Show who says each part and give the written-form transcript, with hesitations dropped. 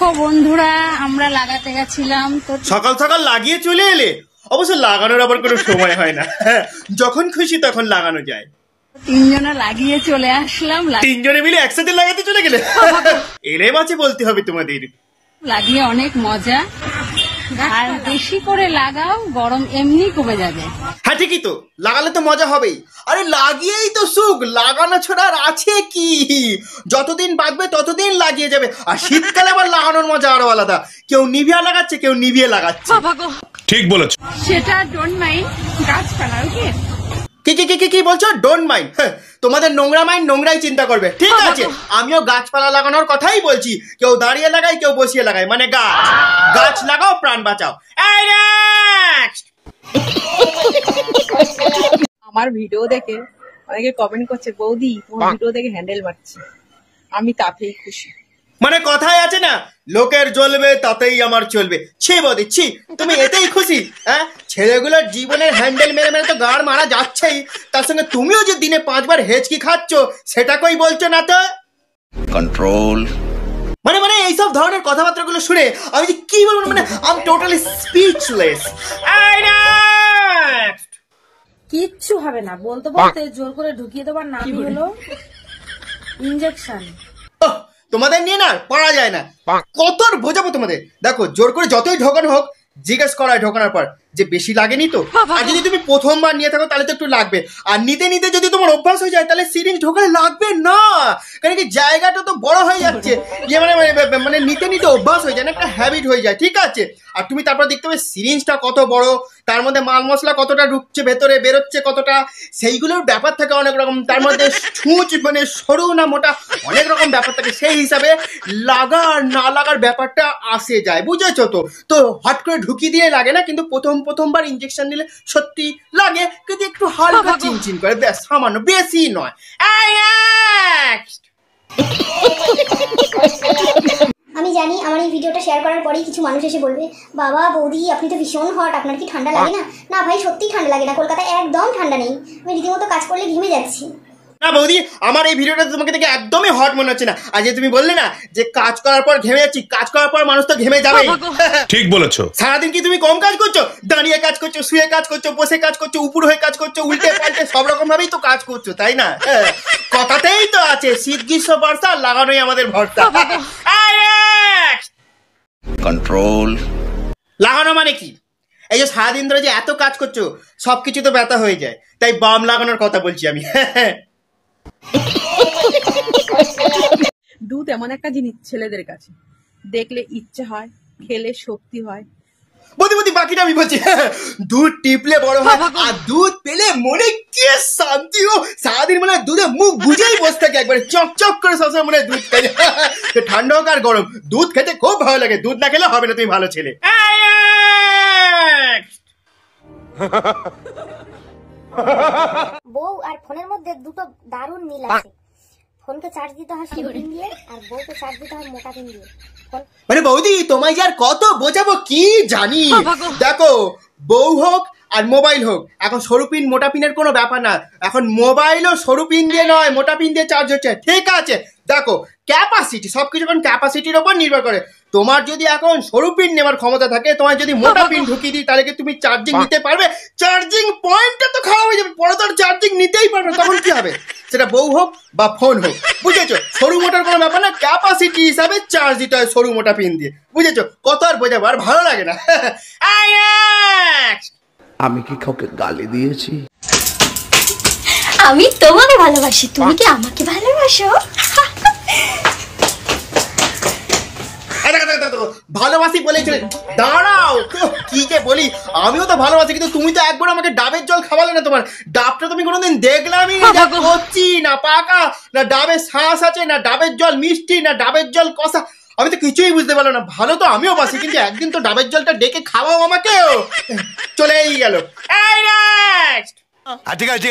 Speaker 1: দেখো বন্ধুরা, আমরা লাগাতে গেছিলাম তো
Speaker 2: সকাল সকাল লাগিয়ে চলে এলে। অবশ্য লাগানোর আবার কোনো সময় হয় না, যখন খুশি তখন লাগানো যায়।
Speaker 1: তিনজনে লাগিয়ে চলে আসলাম।
Speaker 2: তিনজনে মিলে একসাথে লাগাতে চলে গেলে এলে মাঝে বলতে হবে তোমাদের।
Speaker 1: লাগিয়ে অনেক মজা, আর বেশি করে লাগাও, গরম এমনি কমে যাবে।
Speaker 2: হ্যাঁ ঠিকই তো, লাগালে তো মজা হবেই। আরে লাগিয়েই তো সুখ, লাগানো ছাড়া আর আছে কি? যতদিন বাঁচবে ততদিন লাগিয়ে যাবে। আর শীতকালে আবার লাগানোর মজা আরো আলাদা। কেউ নিভিয়া লাগাচ্ছে, কেউ নিভিয়ে লাগাচ্ছে।
Speaker 3: ঠিক বলেছো।
Speaker 1: সেটা ডোন্ট মাইন্ড গাছপালা। ওকে,
Speaker 2: কি বলছো? Don't mind? তোমাদের নোংরা মাইন্ড নোংরাই চিন্তা করবে, ঠিক আছে? আমিও গাছপালা লাগানোর কথাই বলছি। কেউ দাঁড়িয়ে লাগায়, কেউ বসিয়ে লাগায়, মানে গাছ লাগাও, প্রাণ বাঁচাও।
Speaker 4: আমার ভিডিও দেখে অনেকে কমেন্ট করছে, বৌদি তোমার ভিডিও দেখে হ্যান্ডেল মারছি। আমি তাতেই খুশি।
Speaker 2: মানে কথায় আছে না, লোকের জ্বলবে তাতেই আমার চলবে। ছি বৌদি ছি, তুমি এতেই খুশি? হ্যাঁ, ছেলেগুলোর জীবনের হ্যান্ডেল মেরে মেরে তো গাড় মারা যাচ্ছেই, তার সঙ্গে তুমিও যে দিনে 5 বার হেঁচকি খাচ্ছ, সেটা কই বলছো না তো?
Speaker 3: কন্ট্রোল।
Speaker 2: মানে এইসব ধরনের কথাবার্তাগুলো শুনে আমি যে কি বলবো, মানে আমি টোটালি স্পিচলেস।
Speaker 5: কিচ্ছু হবে না, বলতে বলতে জোর করে ঢুকিয়ে দেবার নামই হলো ইনজেকশন।
Speaker 2: তোমাদের নিয়ে না পারা যায় না, কত আর বোঝাবো তোমাদের। দেখো, জোর করে যতই ঢোকানো হোক, জিজ্ঞেস করায় ঢোকানোর পর যে বেশি লাগেনি তো। আর যদি তুমি প্রথমবার নিয়ে থাকো তাহলে তো একটু লাগবে, আর নিতে নিতে যদি তোমার অভ্যাস হয়ে যায় তাহলে সিরিঞ্জ ঢোকালে লাগবে না। কারণ কি, জায়গাটা তো বড় হয়ে যাচ্ছে, যে মানে নিতে নিতে অভ্যাস হয়ে যায় না, একটা হ্যাবিট হয়ে যায়, ঠিক আছে? আর তুমি তারপর দেখতে পাবে সিরিঞ্জটা কত বড়, তার মধ্যে মাল মশলা কতটা ঢুকছে ভেতরে, বেরোচ্ছে কতটা, সেইগুলোর ব্যাপার থাকে অনেক রকম। তার মধ্যে ছুঁচ মানে সরু না মোটা, অনেক রকম ব্যাপার থাকে। সেই হিসাবে লাগা আর না লাগার ব্যাপারটা আসে যায়, বুঝেছো তো? তো হট করে ঢুকিয়ে দিয়ে লাগে না, কিন্তু প্রথমবার ইনজেকশন নিলে সত্যি লাগে, কিন্তু একটু হালকা চিনচিন করে, ব্যাস, সামান্য, বেশি নয়।
Speaker 6: আমি জানি আমার এই ভিডিওটা শেয়ার করার পরেই কিছু মানুষ এসে বলবে, বাবা বৌদি আপনি তো ভীষণ হট, আপনার কি ঠান্ডা লাগে না? না ভাই, সত্যিই ঠান্ডা লাগে না, কলকাতায় একদম ঠান্ডা নেই, আমি রীতিমতো কাজ করলে ঘেমে যাচ্ছি।
Speaker 2: না বৌদি, আমার এই ভিডিওটা তোমাকে দেখে একদমই হট মনে হচ্ছে না। আর যে তুমি বললে না যে কাজ করার পর ঘেমে যাচ্ছি, কাজ করার পর মানুষ তো ঘেমে যাবেই।
Speaker 3: ঠিক বলেছো।
Speaker 2: সারাদিন কি তুমি কম কাজ করছো? দাঁড়িয়ে কাজ করছো, শুয়ে কাজ করছো, বসে কাজ করছো, উপর হয়ে কাজ করছো, উল্টে পাল্টে সব রকম ভাবেই তো কাজ করছো, তাই না? কথাতেই তো আছে, শীত গ্রীষ্ম বর্ষা লাগানোই আমাদের ভরসা।
Speaker 3: কন্ট্রোল।
Speaker 2: লাগানো মানে কি? এই যে সারাদিন ধরে যে এত কাজ করছো, সবকিছু তো ব্যথা হয়ে যায়, তাই বাম লাগানোর কথা বলছি আমি।
Speaker 4: দুধ এমন একটা জিনিস, ছেলেদের কাছে দেখলে ইচ্ছে হয়, খেলে শক্তি হয়।
Speaker 2: বৌদি বাকিটা আমি বলছি। দুধ টিপলে বড় হয়, আর দুধ পেলে মনে কি শান্তি। ও সারাদিন মনে হয় দুধে মুখ বুঝেই বসে থাকে, একবারে চকচক করে সবসময় মনে হয় দুধ খাই। ঠান্ডা হোক আর গরম, দুধ খেতে খুব ভালো লাগে। দুধ না খেলে হবে না তুমি ভালো ছেলে।
Speaker 6: বউ আর ফোনের মধ্যে দুটো দারুণ মিল আছে। ফোনকে চার্জ দিতে হয় সরু পিন দিয়ে, আর বউকে চার্জ দিতে হয় মোটা পিন দিয়ে।
Speaker 2: মানে বৌদি, তোমায় যে আর কত বোঝাবো কি জানি। দেখো, বউ হোক আর মোবাইল হোক, এখন সরু পিন মোটা পিনের কোনো ব্যাপার না। এখন মোবাইলও সরু পিন দিয়ে নয়, মোটা পিন দিয়ে চার্জ হচ্ছে, ঠিক আছে? দেখো, ক্যাপাসিটি, সবকিছু এখন ক্যাপাসিটির ওপর নির্ভর করে। তোমার যদি এখন সরু পিন নেওয়ার ক্ষমতা থাকে, তোমার যদি মোটা পিন ঢুকিয়ে দিই, তাহলে কি তুমি চার্জিং নিতে পারবে? চার্জিং পয়েন্টটা তো খারাপ হয়ে যাবে, পরে তো আর চার্জিং নিতেই পারবে, তখন কি হবে? সেটা বউ হোক বা ফোন হোক, বুঝেছো? সরু মোটার কোনো ব্যাপার না, ক্যাপাসিটি হিসাবে চার্জ দিতে হয় সরু মোটা পিন দিয়ে, বুঝেছো? কত আর বোঝাবো, আর ভালো লাগে না।
Speaker 7: আমি কি কাউকে গালি দিয়েছি?
Speaker 6: আমি তোমাকে ভালোবাসি, তুমি কি আমাকে ভালোবাসো?
Speaker 2: ভালোবাসি বলেছিল, দাঁড়াও কি যে বলি। আমিও তো ভালোবাসি, কিন্তু তুমি তো একবার আমাকে ডাবের জল খাওয়ালে না। তোমার ডাবটা তুমি কোনোদিন দেখলামই না, কচি না পাকা, না ডাবের শ্বাস আছে, না ডাবের জল মিষ্টি, না ডাবের জল কষা, আমি তো কিছুই বুঝতে পারলাম না। ভালো তো আমিও বাসি, কিন্তু একদিন তো ডাবের জলটা ডেকে খাওয়াও আমাকেও। চলেই গেল।
Speaker 3: ঠিক আছে।